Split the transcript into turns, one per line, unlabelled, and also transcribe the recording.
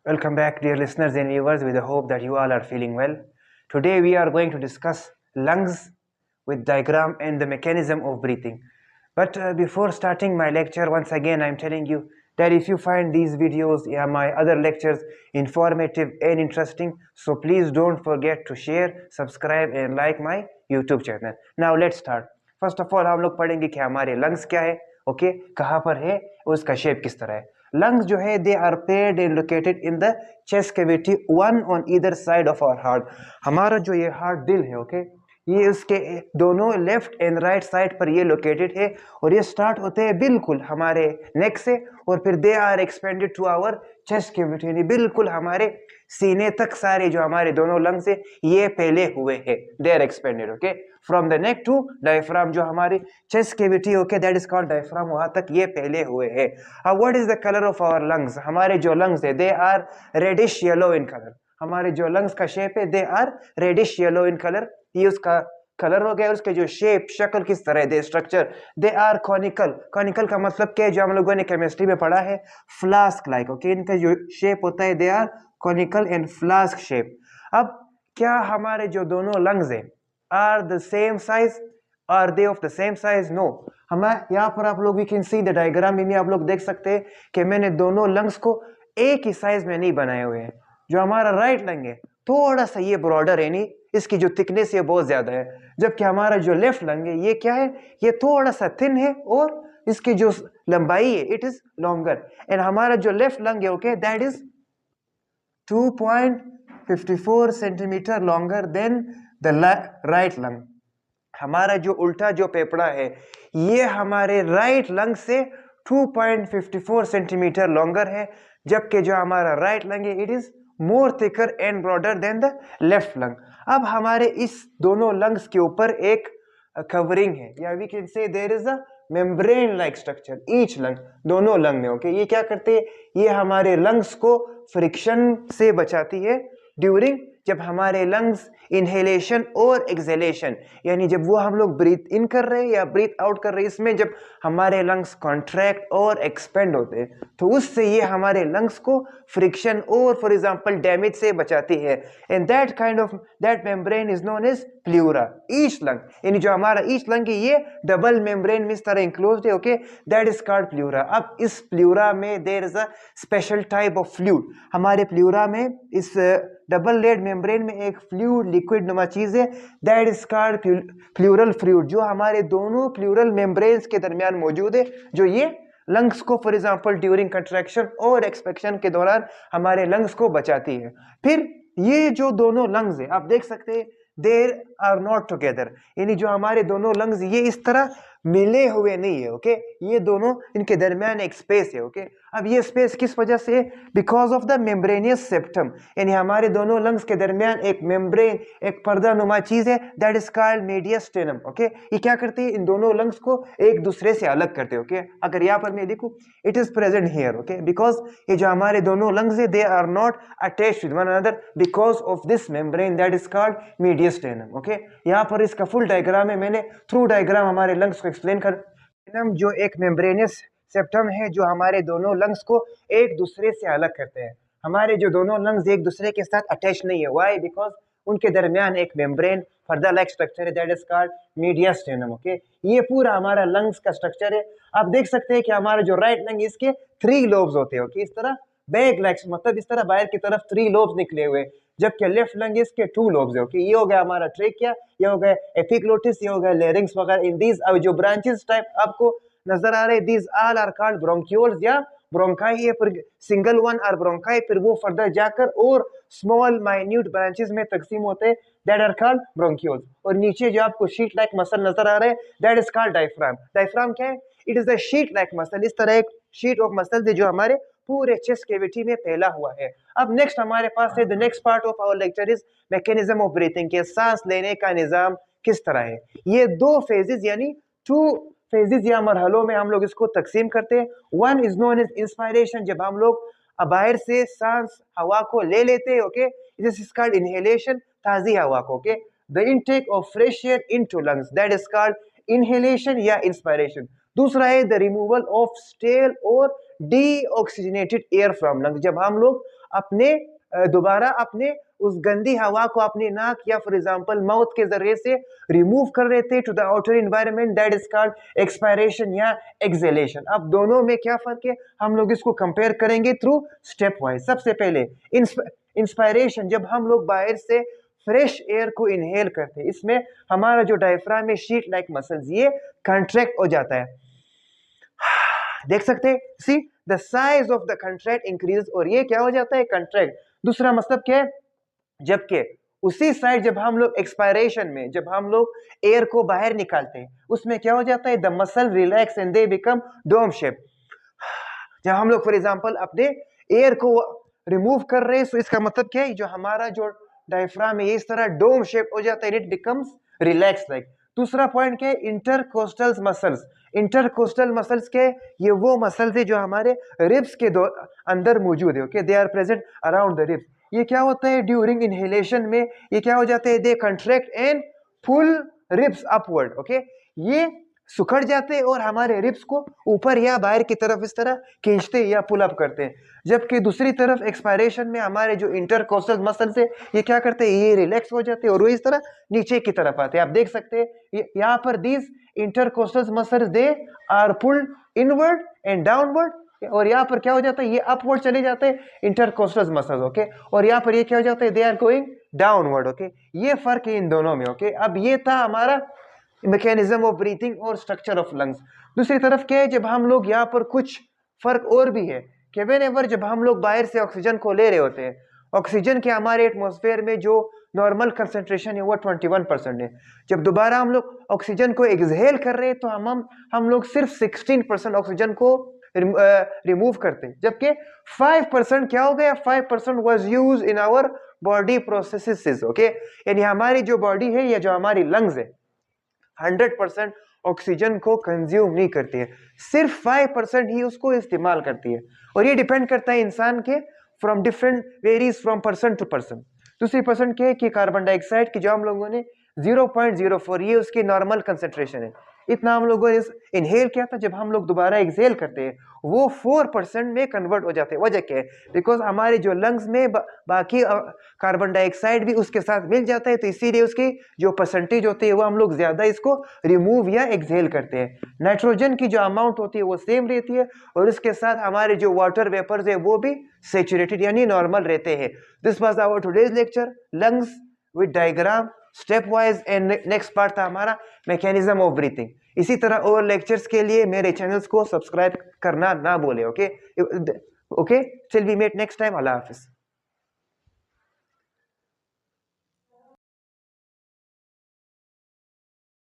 Welcome back, dear listeners and viewers, with the hope that you all are feeling well. Today, we are going to discuss lungs with diagram and the mechanism of breathing. But before starting my lecture, once again, I'm telling you that if you find these videos, my other lectures informative and interesting, so please don't forget to share, subscribe, and like my YouTube channel. Now, let's start. First of all हम लोग पढ़ेंगे कि हमारे lungs क्या है, okay, कहाँ पर है, उसका शेप किस तरह है. लंग्स जो है they are paired and located in the chest cavity, one on either side of our heart. हमारा जो ये हार्ट दिल है, ओके, ये इसके दोनों लेफ्ट एंड राइट साइड पर ये लोकेटेड है और ये स्टार्ट होते हैं बिल्कुल हमारे नेक से और फिर they are expanded to our chest cavity, यानी बिल्कुल हमारे सीने तक सारे जो हमारे दोनों लंग्स है ये फैले हुए हैं, they are expanded, okay, from the neck to diaphragm. जो हमारी chest cavity, okay, that is called diaphragm, वहां तक ये फैले हुए हैं. अब what is the colour of our lungs? हमारे जो लंग्स है they are reddish yellow in colour. हमारे जो लंग्स का शेप है they are reddish yellow in colour. ये उसका कलर हो गया. उसके जो शेप, शक्ल किस तरह दे, structure, they are conical. Conical का मतलब क्या है, जो हम लोगों ने केमिस्ट्री में पढ़ा है, फ्लास्क लाइक, ओके. इनका जो शेप होता है they are conical and flask shape. अब क्या हमारे जो दोनों लंग्स है are the same size? Are they of the same size? No. हमारे यहाँ पर आप लोग we can see the diagram में आप लोग देख सकते हैं कि मैंने दोनों लंग्स को एक ही साइज में नहीं बनाए हुए हैं. जो हमारा राइट लंग है थोड़ा सा ये ब्रॉडर है, नहीं, इसकी जो थिकनेस है बहुत ज्यादा है, जबकि हमारा जो लेफ्ट लंग है ये क्या है, ये थोड़ा सा थिन है और इसकी जो लंबाई है इट इज लॉन्गर. एंड हमारा जो लेफ्ट लंग है, okay, that is 2.54 centimetre longer than the right lung. हमारा जो उल्टा जो फेफड़ा है ये हमारे राइट लंग से 2.54 सेंटीमीटर लॉन्गर है, जबकि जो हमारा राइट लंग है it is more thicker and broader then the left lung. अब हमारे इस दोनों लंग्स के ऊपर एक कवरिंग है, या we can say there is a membrane like structure each lung, दोनों लंग में, ओके. ये क्या करते हैं, ये हमारे लंग्स को फ्रिक्शन से बचाती है ड्यूरिंग जब हमारे लंग्स इनहेलेशन और एक्सहेलेशन, यानी जब वो हम लोग ब्रीथ इन कर रहे हैं या ब्रीथ आउट कर रहे हैं, इसमें जब हमारे लंग्स कॉन्ट्रैक्ट और एक्सपेंड होते हैं तो उससे ये हमारे लंग्स को फ्रिक्शन और फॉर एग्जांपल डैमेज से बचाती है. And that kind of that membrane is known as pleura. Each lung, यानी जो हमारा ईच लंग है ये डबल मेम्ब्रेन में इस तरह इंक्लोज्ड है, okay, that is called pleura. अब इस प्लूरा में there is a special type of fluid. हमारे प्लूरा में इस डबल लेड मेम्ब्रेन में एक फ्लूइड लिक्विड नुमा चीज है, that is called pleural fluid, जो हमारे दोनों प्लूरल मेम्ब्रेन्स के दरमियान मौजूद है, जो ये लंग्स को फॉर एग्जांपल ड्यूरिंग कंट्रैक्शन और एक्सपेक्शन के दौरान हमारे लंग्स को बचाती है. फिर ये जो दोनों लंग्स है आप देख सकते हैं देर आर नॉट टुगेदर, यानी जो हमारे दोनों लंग्स ये इस तरह मिले हुए नहीं है, ओके. ये दोनों इनके दरमियान एक स्पेस है, ओके. अब ये स्पेस किस वजह से? Because of the membranosus septum, यानी हमारे दोनों लंग्स के दरमियान एक मेम्ब्रेन, एक पर्दा नुमा चीज है, that is called mediastinum, okay. ये क्या करती है, इन दोनों लंग्स को एक दूसरे से अलग करते हैं, ओके. अगर यहाँ पर मैं लिखूं it is present here, okay, because ये जो हमारे दोनों लंग्स है they are not attached with one another because of this membrane that is called mediastinum, okay. यहाँ पर इसका फुल डायग्राम है, मैंने थ्रू डायग्राम हमारे लंग्स को एक्सप्लेन कर. जो एक मेम्ब्रेनियस सेप्टम है जो हमारे दोनों लंग्स को एक दूसरे से अलग करते हैं. हमारे जो दोनों लंग्स एक दूसरे के साथ अटैच नहीं है, व्हाई? बिकॉज उनके दरमियान एक मेम्ब्रेन पर्दा लाइक स्ट्रक्चर है, that is called mediastinum, okay. ये पूरा हमारा लंग्स का स्ट्रक्चर है. आप देख सकते हैं कि हमारा जो राइट लंग इसके 3 लोब्स होते हैं, ओके, इस तरह बैग लाइक, मतलब इस तरह बाहर की तरफ 3 लोब्स निकले हुए, जबकि लेफ्ट लंग इसके 2 लोब्स है, ओके. ये हो गया हमारा ट्रेकिया, ये हो गया एपिग्लोटिस, ये हो गया लेरिंग्स वगैरह. इन दीज अब जो ब्रांचेस टाइप आपको नजर आ रहे, these all are called bronchioles या ब्रोंकाई. ये फिर सिंगल वन और ब्रोंकाई, फिर वो फर्दर जाकर और स्मॉल माइन्यूट ब्रांचेस में तकसीम होते हैं, दैट आर कॉल्ड ब्रोंक्यूल्स. और नीचे जो आपको शीट लाइक मसल नजर आ रहे हैं that is called diaphragm. Diaphragm क्या है? It is a sheet like muscle. इस तरह एक शीट ऑफ मसल है जो हमारे पूरे चेस्ट कैविटी में फैला हुआ है. अब नेक्स्ट हमारे पास है the next part of our lecture is mechanism of breathing, के सांस लेने का निजाम किस तरह है. ये 2 फेजेस यानी 2 फेजेस या मरहलों में हम लोग इसको तकसीम करते हैं. One is known as inspiration, जब हम लोग बाहर से सांस हवा को ले लेते हैं, okay, this is called inhalation, ताजी हवा को, okay. The intake of fresh air into lungs, that is called inhalation या इंस्पायरेशन. दूसरा है द रिमूवल ऑफ स्टेल और डीऑक्सीजनेटेड एयर फ्रॉम लंग्स, जब हम लोग अपने दोबारा अपने उस गंदी हवा को अपने नाक या फॉर एग्जांपल माउथ के जरिए से रिमूव कर रहे थे to the outer environment, that is called expiration या एक्सहेलेशन। अब दोनों में क्या फर्क है, हम लोग इसको कंपेयर करेंगे थ्रू स्टेप वाइज। सबसे पहले इंस्पायरेशन, जब हम लोग बाहर से फ्रेश एयर को इनहेल करते हैं, इसमें हमारा जो डायफ्राम है शीट लाइक मसल्स ये कंट्रैक्ट हो जाता है, देख सकते हैं, see the size of the contract increase, और ये क्या हो जाता है, कंट्रैक्ट। दूसरा मतलब क्या है, जबकि उसी साइड जब हम लोग एक्सपायरेशन में जब हम लोग एयर को बाहर निकालते हैं उसमें क्या हो जाता है, the muscle relax and they become dome shape. जब हम लोग फॉर एग्जांपल अपने एयर को रिमूव कर रहे हैं तो इसका मतलब क्या है, जो हमारा जो डायफ्राम है इस तरह डोम शेप हो जाता है, इट बिकम्स रिलैक्स लाइक। दूसरा पॉइंट क्या है, इंटरकोस्टल मसल्स। इंटरकोस्टल मसल्स के ये वो मसल्स है जो हमारे रिब्स के अंदर मौजूद है, okay, they are present around the ribs. ये क्या होता है, ड्यूरिंग इनहेलेशन में ये क्या हो जाते हैं, they contract and pull ribs upward, okay, ये सुखड़ जाते हैं और हमारे रिब्स को ऊपर या बाहर की तरफ इस तरह खींचते या पुल अप करते हैं। जबकि दूसरी तरफ एक्सपायरेशन में हमारे जो इंटरकोस्टल मसल्स है ये क्या करते हैं, ये रिलैक्स हो जाते हैं और वो इस तरह नीचे की तरफ आते हैं। आप देख सकते हैं यहाँ पर these intercostal muscles they are pulled inward and downward, और यहाँ पर क्या हो जाता है, ये अपवर्ड चले जाते हैं इंटरकोस्टल मसल्स, ओके, और यहाँ पर ये क्या हो जाता है, they are going downward, okay. ये फर्क है इन दोनों में, ओके। अब ये था हमारा मैकेनिज्म ऑफ ब्रीथिंग और स्ट्रक्चर ऑफ लंग्स। दूसरी तरफ क्या है, जब हम लोग यहाँ पर कुछ फर्क और भी है कि व्हेनेवर जब हम लोग बाहर से ऑक्सीजन को ले रहे होते हैं, ऑक्सीजन के हमारे एटमॉस्फेयर में जो नॉर्मल कंसेंट्रेशन है वो 21% है। जब दोबारा हम लोग ऑक्सीजन को एक्सहेल कर रहे हैं तो हम लोग सिर्फ 16% ऑक्सीजन को रिमूव करते हैं, जबकि 5% क्या हो गया, 5% was used in our body processes, okay. यानी हमारी जो बॉडी है या जो हमारी लंग्स है 100% ऑक्सीजन को कंज्यूम नहीं करती है, सिर्फ 5% ही उसको इस्तेमाल करती है, और ये डिपेंड करता है इंसान के from different varies from person to person. दूसरी परसेंट क्या है कि कार्बन डाइऑक्साइड की जो हम लोगों ने 0.04 ये उसकी नॉर्मल कंसेंट्रेशन है, इतना हम लोगों ने इनहेल किया था। जब हम लोग दोबारा एक्सहेल करते हैं वो 4% में कन्वर्ट हो जाते हैं। वजह क्या है, बिकॉज हमारे जो लंग्स में बाकी कार्बन डाइऑक्साइड भी उसके साथ मिल जाता है, तो इसीलिए उसकी जो परसेंटेज होती है वो हम लोग ज्यादा इसको रिमूव या एक्सहेल करते हैं। नाइट्रोजन की जो अमाउंट होती है वो सेम रहती है, और उसके साथ हमारे जो वाटर वेपर्स है वो भी सेचुरेटेड यानी नॉर्मल रहते हैं। This was our today's lecture, lungs with diagram step wise, and next part था हमारा मैकेनिज्म ऑफ ब्रीथिंग। इसी तरह और लेक्चर्स के लिए मेरे चैनल्स को सब्सक्राइब करना ना भूले, okay okay. Till we meet next time, अल्लाह हाफिज।